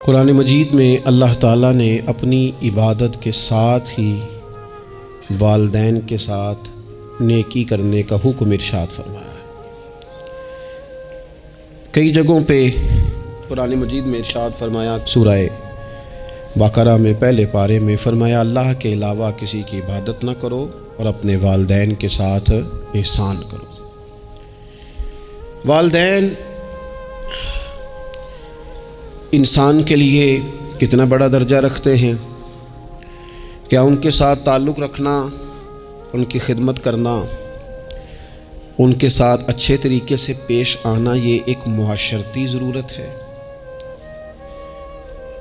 قرآن مجید میں اللہ تعالیٰ نے اپنی عبادت کے ساتھ ہی والدین کے ساتھ نیکی کرنے کا حکم ارشاد فرمایا ہے۔ کئی جگہوں پہ قرآن مجید میں ارشاد فرمایا، سورہ بقرہ میں پہلے پارے میں فرمایا اللہ کے علاوہ کسی کی عبادت نہ کرو اور اپنے والدین کے ساتھ احسان کرو۔ والدین انسان کے لیے کتنا بڑا درجہ رکھتے ہیں، کیا ان کے ساتھ تعلق رکھنا، ان کی خدمت کرنا، ان کے ساتھ اچھے طریقے سے پیش آنا یہ ایک معاشرتی ضرورت ہے؟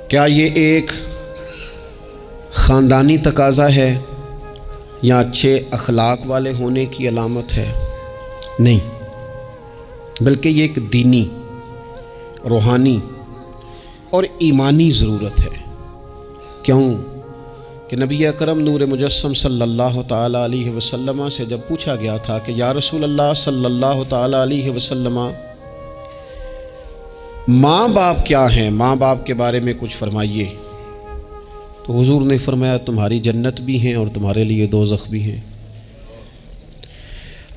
کیا یہ ایک خاندانی تقاضا ہے یا اچھے اخلاق والے ہونے کی علامت ہے؟ نہیں، بلکہ یہ ایک دینی، روحانی اور ایمانی ضرورت ہے۔ کیوں کہ نبی اکرم نور مجسم صلی اللہ تعالیٰ علیہ وسلم سے جب پوچھا گیا تھا کہ یا رسول اللہ صلی اللہ تعالیٰ علیہ وسلم، ماں باپ کیا ہیں، ماں باپ کے بارے میں کچھ فرمائیے، تو حضور نے فرمایا تمہاری جنت بھی ہیں اور تمہارے لیے دوزخ بھی ہیں۔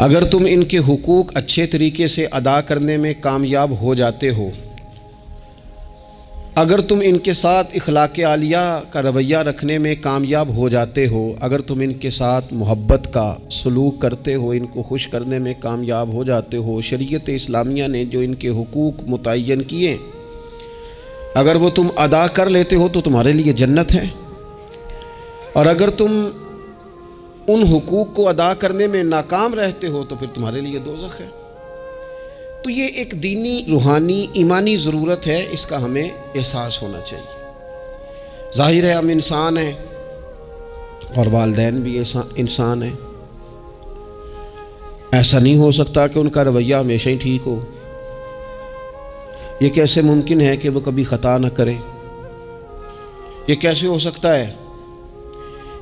اگر تم ان کے حقوق اچھے طریقے سے ادا کرنے میں کامیاب ہو جاتے ہو، اگر تم ان کے ساتھ اخلاق عالیہ کا رویہ رکھنے میں کامیاب ہو جاتے ہو، اگر تم ان کے ساتھ محبت کا سلوک کرتے ہو، ان کو خوش کرنے میں کامیاب ہو جاتے ہو، شریعت اسلامیہ نے جو ان کے حقوق متعین کیے اگر وہ تم ادا کر لیتے ہو تو تمہارے لیے جنت ہے، اور اگر تم ان حقوق کو ادا کرنے میں ناکام رہتے ہو تو پھر تمہارے لیے دوزخ ہے۔ تو یہ ایک دینی، روحانی، ایمانی ضرورت ہے، اس کا ہمیں احساس ہونا چاہیے۔ ظاہر ہے ہم انسان ہیں اور والدین بھی انسان ہیں، ایسا نہیں ہو سکتا کہ ان کا رویہ ہمیشہ ہی ٹھیک ہو۔ یہ کیسے ممکن ہے کہ وہ کبھی خطا نہ کریں؟ یہ کیسے ہو سکتا ہے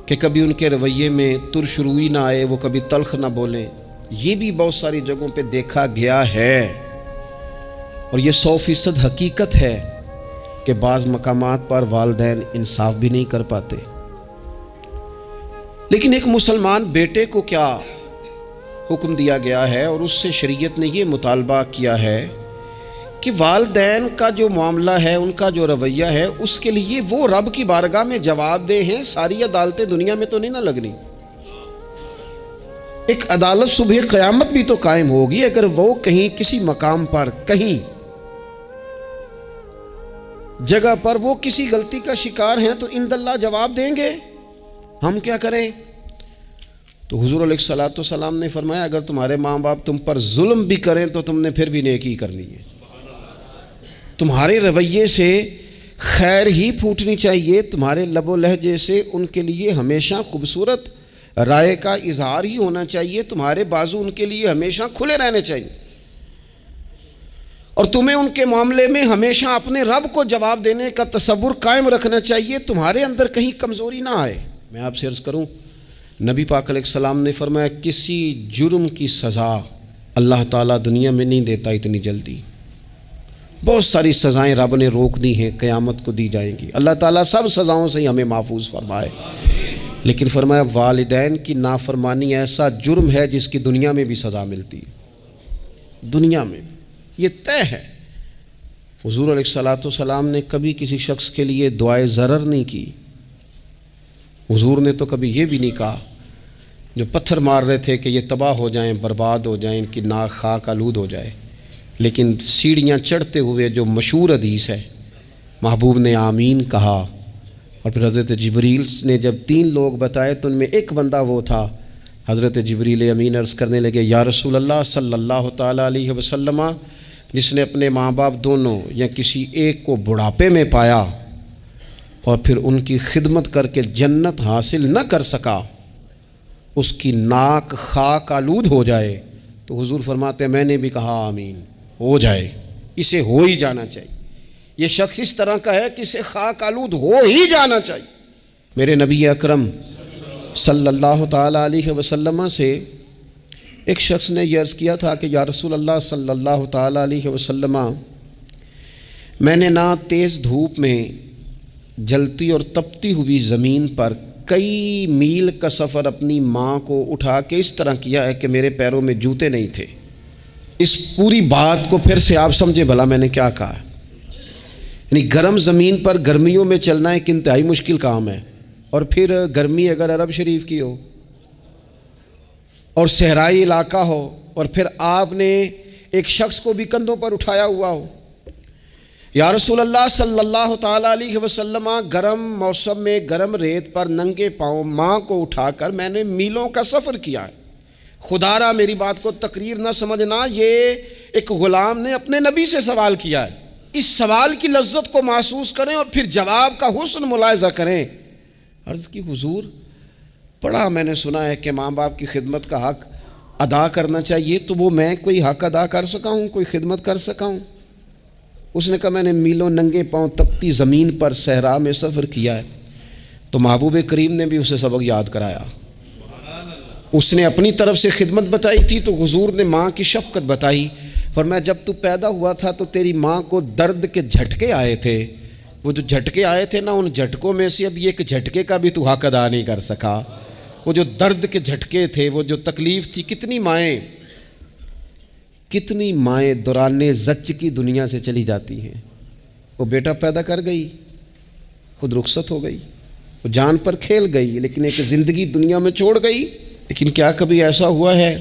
کہ کبھی ان کے رویے میں ترش روئی نہ آئے، وہ کبھی تلخ نہ بولیں؟ یہ بھی بہت ساری جگہوں پہ دیکھا گیا ہے، اور یہ 100% حقیقت ہے کہ بعض مقامات پر والدین انصاف بھی نہیں کر پاتے۔ لیکن ایک مسلمان بیٹے کو کیا حکم دیا گیا ہے، اور اس سے شریعت نے یہ مطالبہ کیا ہے کہ والدین کا جو معاملہ ہے، ان کا جو رویہ ہے، اس کے لیے وہ رب کی بارگاہ میں جواب دہ ہیں۔ ساری عدالتیں دنیا میں تو نہیں نہ لگنی، ایک عدالت صبح قیامت بھی تو قائم ہوگی۔ اگر وہ کہیں کسی مقام پر، کہیں جگہ پر وہ کسی غلطی کا شکار ہیں تو عند اللہ جواب دیں گے۔ ہم کیا کریں؟ تو حضور علیہ الصلوۃ والسلام نے فرمایا اگر تمہارے ماں باپ تم پر ظلم بھی کریں تو تم نے پھر بھی نیکی کرنی ہے، تمہارے رویے سے خیر ہی پھوٹنی چاہیے، تمہارے لب و لہجے سے ان کے لیے ہمیشہ خوبصورت رائے کا اظہار ہی ہونا چاہیے، تمہارے بازو ان کے لیے ہمیشہ کھلے رہنے چاہیے، اور تمہیں ان کے معاملے میں ہمیشہ اپنے رب کو جواب دینے کا تصور قائم رکھنا چاہیے، تمہارے اندر کہیں کمزوری نہ آئے۔ میں آپ سے عرض کروں، نبی پاک علیہ السلام نے فرمایا کسی جرم کی سزا اللہ تعالیٰ دنیا میں نہیں دیتا اتنی جلدی۔ بہت ساری سزائیں رب نے روک دی ہیں، قیامت کو دی جائیں گی۔ اللہ تعالیٰ سب سزاؤں سے ہمیں محفوظ فرمائے، لیکن فرمایا والدین کی نافرمانی ایسا جرم ہے جس کی دنیا میں بھی سزا ملتی ہے، دنیا میں یہ طے ہے۔ حضور علیہ الصلوۃ والسلام نے کبھی کسی شخص کے لیے دعائے ضرر نہیں کی۔ حضور نے تو کبھی یہ بھی نہیں کہا، جو پتھر مار رہے تھے کہ یہ تباہ ہو جائیں، برباد ہو جائیں، ان کی ناک خاک آلود ہو جائے، لیکن سیڑھیاں چڑھتے ہوئے جو مشہور حدیث ہے، محبوب نے آمین کہا، اور پھر حضرت جبریل نے جب 3 لوگ بتائے تو ان میں ایک بندہ وہ تھا، حضرت جبریل امین عرض کرنے لگے یا رسول اللہ صلی اللہ تعالیٰ علیہ وسلم، جس نے اپنے ماں باپ دونوں یا کسی ایک کو بڑھاپے میں پایا اور پھر ان کی خدمت کر کے جنت حاصل نہ کر سکا، اس کی ناک خاک آلود ہو جائے، تو حضور فرماتے ہیں میں نے بھی کہا آمین، ہو جائے، اسے ہو ہی جانا چاہیے۔ یہ شخص اس طرح کا ہے کہ اسے خاک آلود ہو ہی جانا چاہیے۔ میرے نبی اکرم صلی اللہ تعالیٰ علیہ وسلم سے ایک شخص نے یہ عرض کیا تھا کہ یا رسول اللہ صلی اللہ تعالیٰ علیہ وسلم، میں نے نہ تیز دھوپ میں جلتی اور تپتی ہوئی زمین پر کئی میل کا سفر اپنی ماں کو اٹھا کے اس طرح کیا ہے کہ میرے پیروں میں جوتے نہیں تھے۔ اس پوری بات کو پھر سے آپ سمجھے بھلا میں نے کیا کہا۔ یعنی گرم زمین پر گرمیوں میں چلنا ایک انتہائی مشکل کام ہے، اور پھر گرمی اگر عرب شریف کی ہو اور صحرائی علاقہ ہو، اور پھر آپ نے ایک شخص کو بھی کندھوں پر اٹھایا ہوا ہو۔ یا رسول اللہ صلی اللہ تعالیٰ علیہ وسلم، گرم موسم میں گرم ریت پر ننگے پاؤں ماں کو اٹھا کر میں نے میلوں کا سفر کیا ہے۔ خدا را میری بات کو تقریر نہ سمجھنا، یہ ایک غلام نے اپنے نبی سے سوال کیا ہے۔ اس سوال کی لذت کو محسوس کریں اور پھر جواب کا حسن ملاحظہ کریں۔ عرض کی حضور، بڑا میں نے سنا ہے کہ ماں باپ کی خدمت کا حق ادا کرنا چاہیے، تو وہ میں کوئی حق ادا کر سکا ہوں، کوئی خدمت کر سکا ہوں؟ اس نے کہا میں نے میلوں ننگے پاؤں تپتی زمین پر صحرا میں سفر کیا ہے۔ تو محبوب کریم نے بھی اسے سبق یاد کرایا۔ اس نے اپنی طرف سے خدمت بتائی تھی تو حضور نے ماں کی شفقت بتائی۔ فرمایا جب تو پیدا ہوا تھا تو تیری ماں کو درد کے جھٹکے آئے تھے، وہ جو جھٹکے آئے تھے نا، ان جھٹکوں میں سے اب یہ ایک جھٹکے کا بھی تو حق ادا نہیں کر سکا۔ وہ جو درد کے جھٹکے تھے، وہ جو تکلیف تھی، کتنی مائیں دوران زچ کی دنیا سے چلی جاتی ہیں۔ وہ بیٹا پیدا کر گئی، خود رخصت ہو گئی، وہ جان پر کھیل گئی، لیکن ایک زندگی دنیا میں چھوڑ گئی۔ لیکن کیا کبھی ایسا ہوا ہے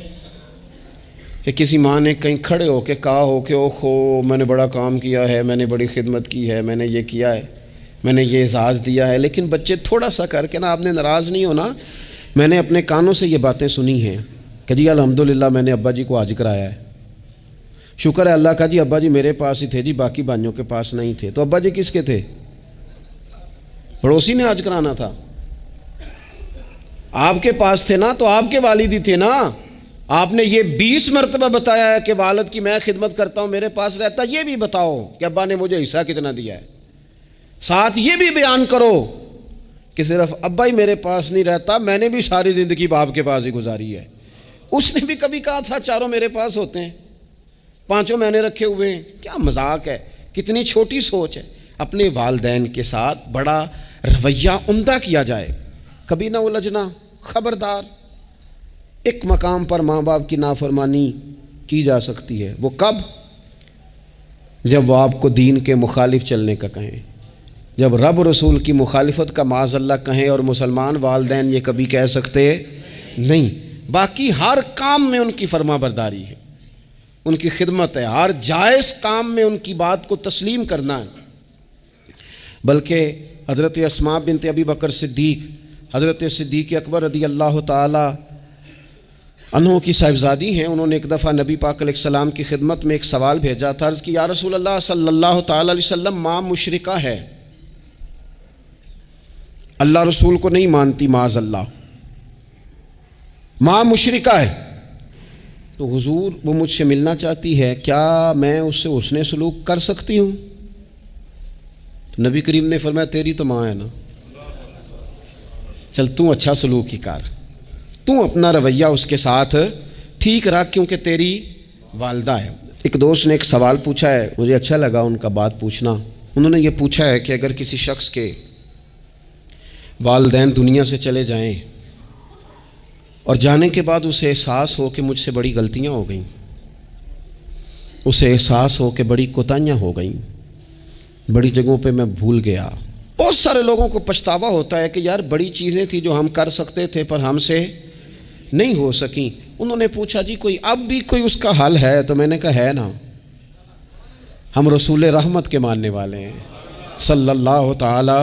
کہ کسی ماں نے کہیں کھڑے ہو کے کہا ہو کہ اوہو میں نے بڑا کام کیا ہے، میں نے بڑی خدمت کی ہے، میں نے یہ کیا ہے، میں نے یہ اعزاز دیا ہے؟ لیکن بچے تھوڑا سا کر کے نا، آپ نے ناراض نہیں ہونا، میں نے اپنے کانوں سے یہ باتیں سنی ہیں کہ جی الحمدللہ میں نے ابا جی کو حج کرایا ہے، شکر ہے اللہ کا جی، ابا جی میرے پاس ہی تھے جی، باقی بھائیوں کے پاس نہیں تھے۔ تو ابا جی کس کے تھے؟ پڑوسی نے حج کرانا تھا، آپ کے پاس تھے نا، تو آپ کے والد ہی تھے نا۔ آپ نے یہ 20 مرتبہ بتایا ہے کہ والد کی میں خدمت کرتا ہوں، میرے پاس رہتا، یہ بھی بتاؤ کہ ابا نے مجھے حصہ کتنا دیا ہے۔ ساتھ یہ بھی بیان کرو کہ صرف ابا ہی میرے پاس نہیں رہتا، میں نے بھی ساری زندگی باپ کے پاس ہی گزاری ہے۔ اس نے بھی کبھی کہا تھا چاروں میرے پاس ہوتے ہیں، پانچوں میں نے رکھے ہوئے ہیں۔ کیا مذاق ہے، کتنی چھوٹی سوچ ہے۔ اپنے والدین کے ساتھ بڑا رویہ عمدہ کیا جائے، کبھی نہ الجھنا۔ خبردار، ایک مقام پر ماں باپ کی نافرمانی کی جا سکتی ہے، وہ کب؟ جب وہ آپ کو دین کے مخالف چلنے کا کہیں، جب رب رسول کی مخالفت کا معاذ اللہ کہیں، اور مسلمان والدین یہ کبھی کہہ سکتے نہیں۔ باقی ہر کام میں ان کی فرما برداری ہے، ان کی خدمت ہے، ہر جائز کام میں ان کی بات کو تسلیم کرنا ہے۔ بلکہ حضرت اسماء بنت ابی بکر صدیق، حضرت صدیق اکبر رضی اللہ تعالی عنہ کی صاحبزادی ہیں، انہوں نے ایک دفعہ نبی پاک علیہ السلام کی خدمت میں ایک سوال بھیجا تھا۔ عرض کی یا رسول اللہ صلی اللہ تعالی علیہ وسلم، ماں مشرکہ ہے، اللہ رسول کو نہیں مانتی، معاذ اللہ، ماں مشرکہ ہے، تو حضور وہ مجھ سے ملنا چاہتی ہے، کیا میں اس سے حسن سلوک کر سکتی ہوں؟ تو نبی کریم نے فرمایا تیری تو ماں ہے نا، چل تو اچھا سلوک ہی کر، تو اپنا رویہ اس کے ساتھ ٹھیک رکھ، کیونکہ تیری والدہ ہے۔ ایک دوست نے ایک سوال پوچھا ہے، مجھے اچھا لگا ان کا بات پوچھنا۔ انہوں نے یہ پوچھا ہے کہ اگر کسی شخص کے والدین دنیا سے چلے جائیں اور جانے کے بعد اسے احساس ہو کہ مجھ سے بڑی غلطیاں ہو گئیں، اسے احساس ہو کہ بڑی کوتاہیاں ہو گئیں، بڑی جگہوں پہ میں بھول گیا۔ بہت سارے لوگوں کو پچھتاوا ہوتا ہے کہ یار بڑی چیزیں تھیں جو ہم کر سکتے تھے پر ہم سے نہیں ہو سکیں۔ انہوں نے پوچھا جی کوئی اب بھی کوئی اس کا حل ہے؟ تو میں نے کہا ہے نا، ہم رسول رحمت کے ماننے والے ہیں صلی اللہ تعالی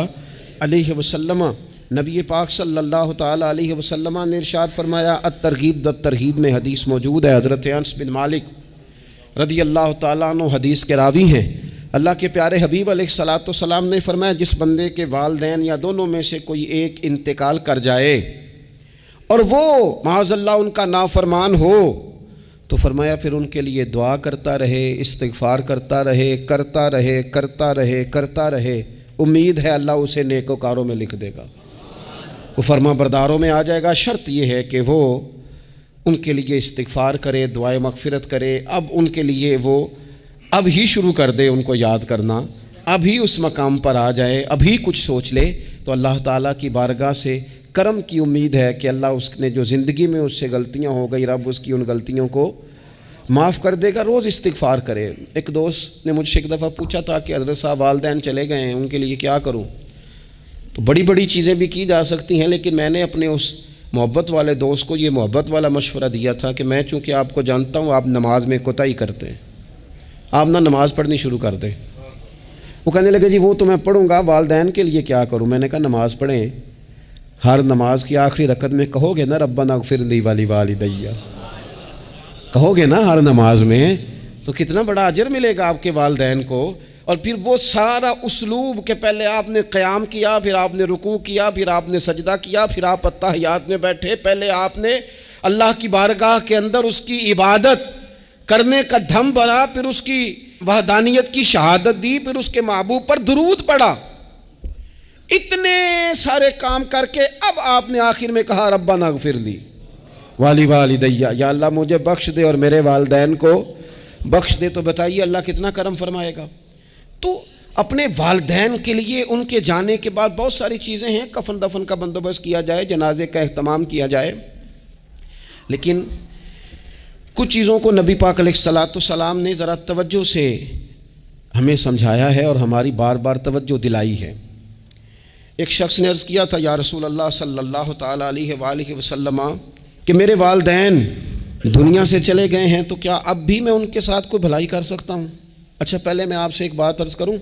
علیہ وسلم۔ نبی پاک صلی اللہ تعالی علیہ وسلم نے ارشاد فرمایا، الترغیب الترہیب میں حدیث موجود ہے، حضرت انس بن مالک رضی اللہ تعالیٰ عنہ حدیث کے راوی ہیں۔ اللہ کے پیارے حبیب علیہ الصلاۃ والسلام نے فرمایا جس بندے کے والدین یا دونوں میں سے کوئی ایک انتقال کر جائے اور وہ معاذ اللہ ان کا نافرمان ہو، تو فرمایا پھر ان کے لیے دعا کرتا رہے، استغفار کرتا رہے، کرتا رہے، کرتا رہے، کرتا رہے، امید ہے اللہ اسے نیکوکاروں میں لکھ دے گا، وہ فرما برداروں میں آ جائے گا۔ شرط یہ ہے کہ وہ ان کے لیے استغفار کرے، دعائے مغفرت کرے، اب ان کے لیے وہ اب ہی شروع کر دے ان کو یاد کرنا، ابھی اس مقام پر آ جائے، ابھی کچھ سوچ لے، تو اللہ تعالیٰ کی بارگاہ سے کرم کی امید ہے کہ اللہ اس نے جو زندگی میں اس سے غلطیاں ہو گئی، رب اس کی ان غلطیوں کو معاف کر دے گا۔ روز استغفار کرے۔ ایک دوست نے مجھ سے ایک دفعہ پوچھا تھا کہ حضرت صاحب والدین چلے گئے ہیں، ان کے لیے کیا کروں؟ تو بڑی بڑی چیزیں بھی کی جا سکتی ہیں، لیکن میں نے اپنے اس محبت والے دوست کو یہ محبت والا مشورہ دیا تھا کہ میں چونکہ آپ کو جانتا ہوں آپ نماز میں کوتاہی کرتے ہیں، آپ نہ نماز پڑھنی شروع کر دیں۔ وہ کہنے لگے جی وہ تو میں پڑھوں گا، والدین کے لیے کیا کروں؟ میں نے کہا نماز پڑھیں، ہر نماز کی آخری رکعت میں کہو گے نا ربنا اغفر لی ولی کہو گے نا ہر نماز میں، تو کتنا بڑا اجر ملے گا آپ کے والدین کو۔ اور پھر وہ سارا اسلوب کہ پہلے آپ نے قیام کیا، پھر آپ نے رکوع کیا، پھر آپ نے سجدہ کیا، پھر آپ اتحیات میں بیٹھے، پہلے آپ نے اللہ کی بارگاہ کے اندر اس کی عبادت کرنے کا دھم بھرا، پھر اس کی وحدانیت کی شہادت دی، پھر اس کے محبوب پر درود پڑھا، اتنے سارے کام کر کے اب آپ نے آخر میں کہا ربنا اغفر لی والدیّ، یا اللہ مجھے بخش دے اور میرے والدین کو بخش دے۔ تو بتائیے اللہ کتنا کرم فرمائے گا۔ تو اپنے والدین کے لیے ان کے جانے کے بعد بہت ساری چیزیں ہیں، کفن دفن کا بندوبست کیا جائے، جنازے کا اہتمام کیا جائے، لیکن کچھ چیزوں کو نبی پاک علیہ الصلاۃ والسلام نے ذرا توجہ سے ہمیں سمجھایا ہے اور ہماری بار بار توجہ دلائی ہے۔ ایک شخص نے عرض کیا تھا یا رسول اللہ صلی اللہ تعالیٰ علیہ وآلہ وسلم کہ میرے والدین دنیا سے چلے گئے ہیں، تو کیا اب بھی میں ان کے ساتھ کوئی بھلائی کر سکتا ہوں؟ اچھا پہلے میں آپ سے ایک بات عرض کروں،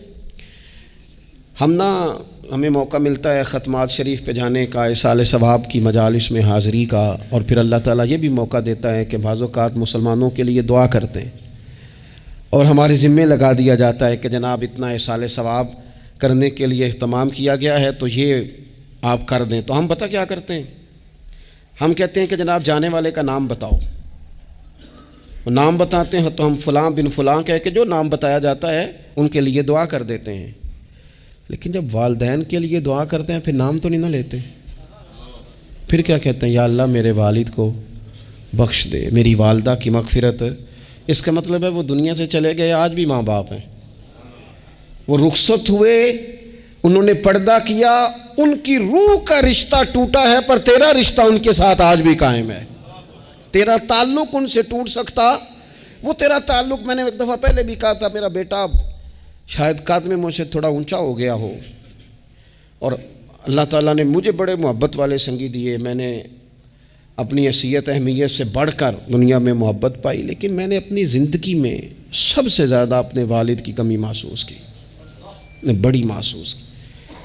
ہمیں موقع ملتا ہے ختمات شریف پہ جانے کا، اصال ثواب کی مجالس میں حاضری کا، اور پھر اللہ تعالیٰ یہ بھی موقع دیتا ہے کہ بعض اوقات مسلمانوں کے لیے دعا کرتے ہیں اور ہمارے ذمے لگا دیا جاتا ہے کہ جناب اتنا اصال ثواب کرنے کے لیے اہتمام کیا گیا ہے تو یہ آپ کر دیں۔ تو ہم پتہ کیا کرتے ہیں، ہم کہتے ہیں کہ جناب جانے والے کا نام بتاؤ، نام بتاتے ہیں تو ہم فلاں بن فلاں کہہ کے جو نام بتایا جاتا ہے ان کے لیے دعا کر دیتے ہیں، لیکن جب والدین کے لیے دعا کرتے ہیں پھر نام تو نہیں نہ لیتے، پھر کیا کہتے ہیں یا اللہ میرے والد کو بخش دے، میری والدہ کی مغفرت۔ اس کا مطلب ہے وہ دنیا سے چلے گئے، آج بھی ماں باپ ہیں، وہ رخصت ہوئے، انہوں نے پردہ کیا، ان کی روح کا رشتہ ٹوٹا ہے، پر تیرا رشتہ ان کے ساتھ آج بھی قائم ہے۔ تیرا تعلق ان سے ٹوٹ سکتا، وہ تیرا تعلق، میں نے ایک دفعہ پہلے بھی کہا تھا، میرا بیٹا شاید قد میں مجھ سے تھوڑا اونچا ہو گیا ہو، اور اللہ تعالیٰ نے مجھے بڑے محبت والے سنگی دیے، میں نے اپنی حیثیت اہمیت سے بڑھ کر دنیا میں محبت پائی، لیکن میں نے اپنی زندگی میں سب سے زیادہ اپنے والد کی کمی محسوس کی، نے بڑی محسوس کی۔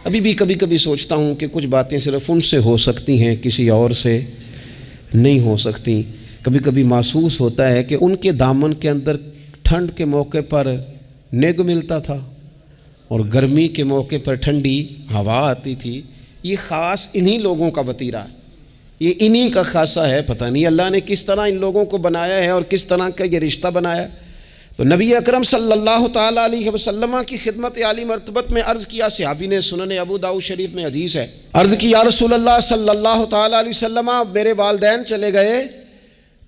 ابھی بھی کبھی کبھی سوچتا ہوں کہ کچھ باتیں صرف ان سے ہو سکتی ہیں، کسی اور سے نہیں ہو سکتی۔ کبھی کبھی محسوس ہوتا ہے کہ ان کے دامن کے اندر ٹھنڈ کے موقع پر نگ ملتا تھا اور گرمی کے موقع پر ٹھنڈی ہوا آتی تھی۔ یہ خاص انہی لوگوں کا وطیرہ ہے، یہ انہی کا خاصہ ہے، پتہ نہیں اللہ نے کس طرح ان لوگوں کو بنایا ہے اور کس طرح کا یہ رشتہ بنایا ہے۔ تو نبی اکرم صلی اللہ تعالیٰ علیہ وسلم کی خدمت عالی مرتبت میں عرض کیا، صحابی نے سنن ابو داؤد شریف میں حدیث ہے، عرض کی یا رسول اللہ صلی اللہ تعالیٰ علیہ وسلم میرے والدین چلے گئے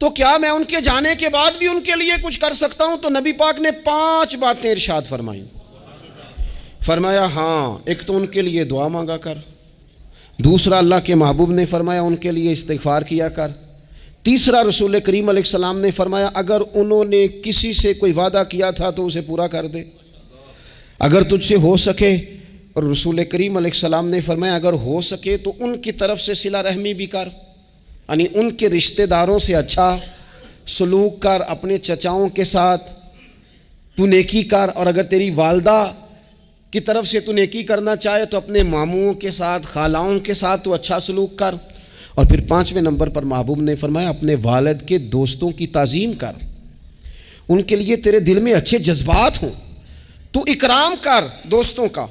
تو کیا میں ان کے جانے کے بعد بھی ان کے لیے کچھ کر سکتا ہوں؟ تو نبی پاک نے 5 باتیں ارشاد فرمائیں۔ فرمایا ہاں، ایک تو ان کے لیے دعا مانگا کر، دوسرا اللہ کے محبوب نے فرمایا ان کے لیے استغفار کیا کر، تیسرا رسول کریم علیہ السلام نے فرمایا اگر انہوں نے کسی سے کوئی وعدہ کیا تھا تو اسے پورا کر دے، اگر تجھ سے ہو سکے، اور رسول کریم علیہ السلام نے فرمایا اگر ہو سکے تو ان کی طرف سے صلہ رحمی بھی کر، یعنی ان کے رشتہ داروں سے اچھا سلوک کر، اپنے چچاؤں کے ساتھ تو نیکی کر، اور اگر تیری والدہ کی طرف سے تو نیکی کرنا چاہے تو اپنے ماموں کے ساتھ، خالاؤں کے ساتھ تو اچھا سلوک کر، اور پھر 5ویں نمبر پر محبوب نے فرمایا اپنے والد کے دوستوں کی تعظیم کر، ان کے لیے تیرے دل میں اچھے جذبات ہوں، تو اکرام کر دوستوں کا۔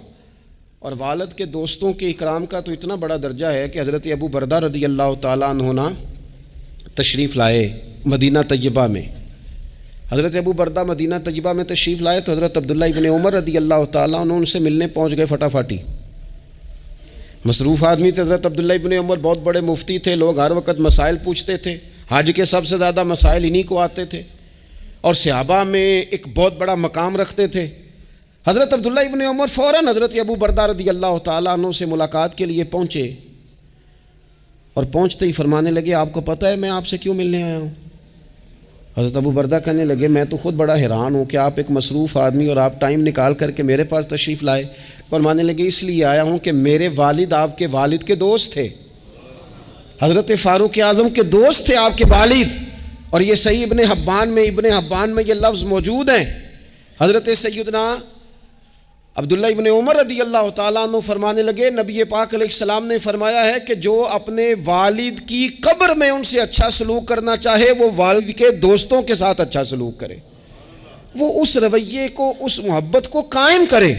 اور والد کے دوستوں کے اکرام کا تو اتنا بڑا درجہ ہے کہ حضرت ابو بردہ رضی اللہ تعالیٰ عنہ تشریف لائے مدینہ طیبہ میں، حضرت ابو بردہ مدینہ طیبہ میں تشریف لائے تو حضرت عبداللہ ابن عمر رضی اللہ تعالیٰ عنہ ان سے ملنے پہنچ گئے فٹافٹی۔ مصروف آدمی تھے حضرت عبداللہ ابن عمر، بہت بڑے مفتی تھے، لوگ ہر وقت مسائل پوچھتے تھے، حج کے سب سے زیادہ مسائل انہی کو آتے تھے، اور صحابہ میں ایک بہت بڑا مقام رکھتے تھے۔ حضرت عبداللہ ابن عمر فوراً حضرت ابو بردہ رضی اللہ تعالیٰ عنہ سے ملاقات کے لیے پہنچے، اور پہنچتے ہی فرمانے لگے آپ کو پتہ ہے میں آپ سے کیوں ملنے آیا ہوں؟ حضرت ابو بردہ کہنے لگے میں تو خود بڑا حیران ہوں کہ آپ ایک مصروف آدمی اور آپ ٹائم نکال کر کے میرے پاس تشریف لائے۔ فرمانے لگے اس لیے آیا ہوں کہ میرے والد آپ کے والد کے دوست تھے، حضرت فاروق اعظم کے دوست تھے آپ کے والد، اور یہ صحیح ابن حبان میں یہ لفظ موجود ہیں۔ حضرت سیدنا عبداللہ ابن عمر رضی اللہ تعالیٰ عنہ فرمانے لگے نبی پاک علیہ السلام نے فرمایا ہے کہ جو اپنے والد کی قبر میں ان سے اچھا سلوک کرنا چاہے وہ والد کے دوستوں کے ساتھ اچھا سلوک کرے، وہ اس رویے کو، اس محبت کو قائم کرے،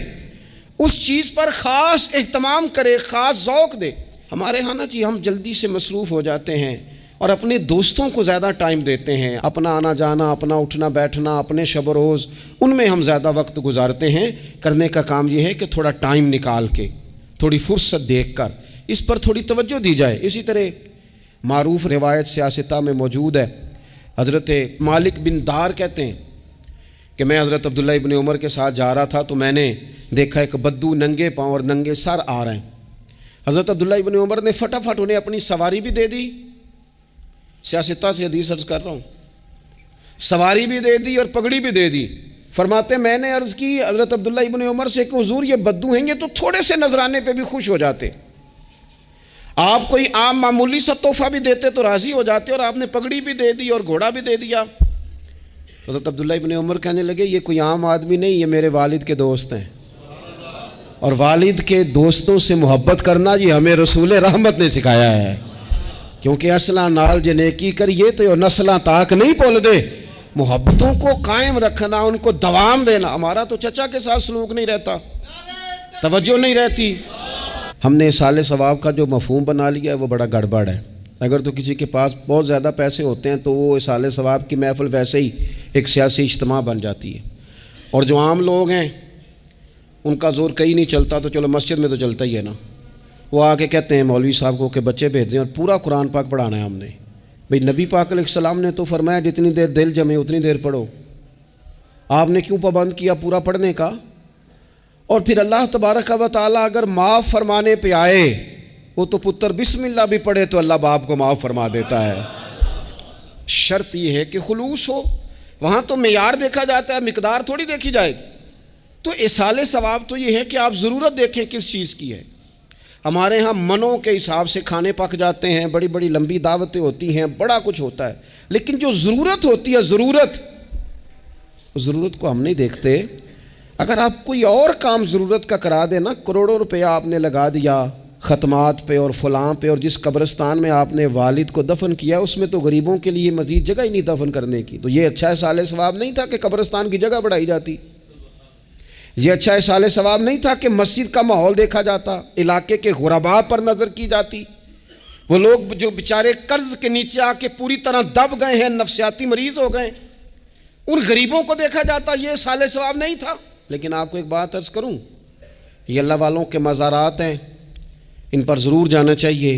اس چیز پر خاص اہتمام کرے، خاص ذوق دے۔ ہمارے ہاں نا جی ہم جلدی سے مصروف ہو جاتے ہیں اور اپنے دوستوں کو زیادہ ٹائم دیتے ہیں، اپنا آنا جانا، اپنا اٹھنا بیٹھنا، اپنے شب و روز ان میں ہم زیادہ وقت گزارتے ہیں۔ کرنے کا کام یہ ہے کہ تھوڑا ٹائم نکال کے، تھوڑی فرصت دیکھ کر اس پر تھوڑی توجہ دی جائے۔ اسی طرح معروف روایت سیاستہ میں موجود ہے، حضرت مالک بن دار کہتے ہیں کہ میں حضرت عبداللہ ابن عمر کے ساتھ جا رہا تھا تو میں نے دیکھا ایک بدو ننگے پاؤں اور ننگے سر آ رہے ہیں۔ حضرت عبداللہ ابن عمر نے فٹافٹ انہیں اپنی سواری بھی دے دی، سیاستہ سے حدیث عرض کر رہا ہوں، سواری بھی دے دی اور پگڑی بھی دے دی۔ فرماتے میں نے عرض کی حضرت عبداللہ ابن عمر سے کہ حضور یہ بدو ہیں، یہ تو تھوڑے سے نذرانے پہ بھی خوش ہو جاتے، آپ کوئی عام معمولی سا تحفہ بھی دیتے تو راضی ہو جاتے، اور آپ نے پگڑی بھی دے دی اور گھوڑا بھی دے دیا۔ حضرت عبداللہ ابن عمر کہنے لگے یہ کوئی عام آدمی نہیں، یہ میرے والد کے دوست ہیں، اور والد کے دوستوں سے محبت کرنا یہ ہمیں رسول رحمت نے سکھایا ہے، کیونکہ اصلاں نال جے نیکی کریے تو نسلاں تاک نہیں بھول دے۔ محبتوں کو قائم رکھنا، ان کو دوام دینا۔ ہمارا تو چچا کے ساتھ سلوک نہیں رہتا، توجہ نہیں رہتی۔ ہم نے اصالِ ثواب کا جو مفہوم بنا لیا ہے وہ بڑا گڑبڑ ہے۔ اگر تو کسی کے پاس بہت زیادہ پیسے ہوتے ہیں تو وہ اصالِ ثواب کی محفل ویسے ہی ایک سیاسی اجتماع بن جاتی ہے، اور جو عام لوگ ہیں ان کا زور کہیں نہیں چلتا تو چلو مسجد میں تو چلتا ہی ہے نا، وہ آ کے کہتے ہیں مولوی صاحب کو کہ بچے بھیج دیں اور پورا قرآن پاک پڑھانا ہے ہم نے۔ بھئی نبی پاک علیہ السلام نے تو فرمایا جتنی دیر دل جمے اتنی دیر پڑھو، آپ نے کیوں پابند کیا پورا پڑھنے کا؟ اور پھر اللہ تبارک و تعالیٰ اگر معاف فرمانے پہ آئے، وہ تو پتر بسم اللہ بھی پڑھے تو اللہ باپ کو معاف فرما دیتا ہے۔ شرط یہ ہے کہ خلوص ہو، وہاں تو معیار دیکھا جاتا ہے، مقدار تھوڑی دیکھی جائے۔ تو اصالِ ثواب تو یہ ہے کہ آپ ضرورت دیکھیں کس چیز کی ہے۔ ہمارے ہاں منوں کے حساب سے کھانے پک جاتے ہیں، بڑی بڑی لمبی دعوتیں ہوتی ہیں، بڑا کچھ ہوتا ہے، لیکن جو ضرورت ہوتی ہے، ضرورت کو ہم نہیں دیکھتے۔ اگر آپ کوئی اور کام ضرورت کا کرا دیں نا، کروڑوں روپیہ آپ نے لگا دیا ختمات پہ اور فلاں پہ، اور جس قبرستان میں آپ نے والد کو دفن کیا اس میں تو غریبوں کے لیے مزید جگہ ہی نہیں دفن کرنے کی، تو یہ اچھا اصالِ ثواب نہیں تھا کہ قبرستان کی جگہ بڑھائی جاتی؟ یہ اچھا اصالِ ثواب نہیں تھا کہ مسجد کا ماحول دیکھا جاتا، علاقے کے غرباء پر نظر کی جاتی؟ وہ لوگ جو بیچارے قرض کے نیچے آ کے پوری طرح دب گئے ہیں، نفسیاتی مریض ہو گئے، ان غریبوں کو دیکھا جاتا، یہ اصالِ ثواب نہیں تھا؟ لیکن آپ کو ایک بات عرض کروں، یہ اللہ والوں کے مزارات ہیں، ان پر ضرور جانا چاہیے،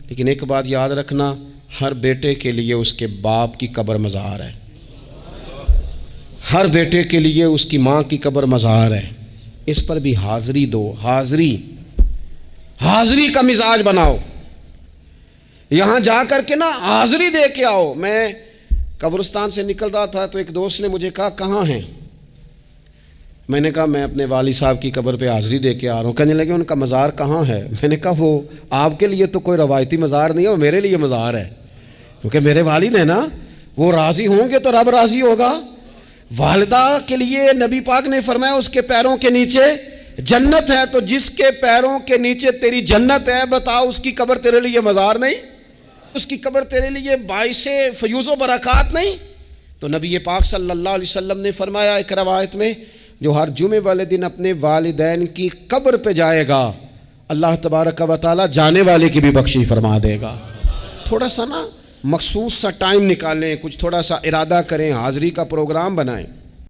لیکن ایک بات یاد رکھنا، ہر بیٹے کے لیے اس کے باپ کی قبر مزار ہے، ہر بیٹے کے لیے اس کی ماں کی قبر مزار ہے، اس پر بھی حاضری دو، حاضری کا مزاج بناؤ، یہاں جا کر کے نا حاضری دے کے آؤ۔ میں قبرستان سے نکل رہا تھا تو ایک دوست نے مجھے کہا کہاں ہیں؟ میں نے کہا میں اپنے والد صاحب کی قبر پہ حاضری دے کے آ رہا ہوں۔ کہنے لگے ان کا مزار کہاں ہے؟ میں نے کہا وہ آپ کے لیے تو کوئی روایتی مزار نہیں ہے، وہ میرے لیے مزار ہے، کیونکہ میرے والد ہیں نا، وہ راضی ہوں گے تو رب راضی ہوگا۔ والدہ کے لیے نبی پاک نے فرمایا اس کے پیروں کے نیچے جنت ہے، تو جس کے پیروں کے نیچے تیری جنت ہے، بتا اس کی قبر تیرے لیے مزار نہیں؟ اس کی قبر تیرے لیے باعث فیوز و برکات نہیں؟ تو نبی پاک صلی اللہ علیہ وسلم نے فرمایا ایک روایت میں، جو ہر جمعے والے دن اپنے والدین کی قبر پہ جائے گا، اللہ تبارک و تعالیٰ جانے والے کی بھی بخشش فرما دے گا۔ تھوڑا سا نا مخصوص سا ٹائم نکالیں، کچھ تھوڑا سا ارادہ کریں، حاضری کا پروگرام بنائیں۔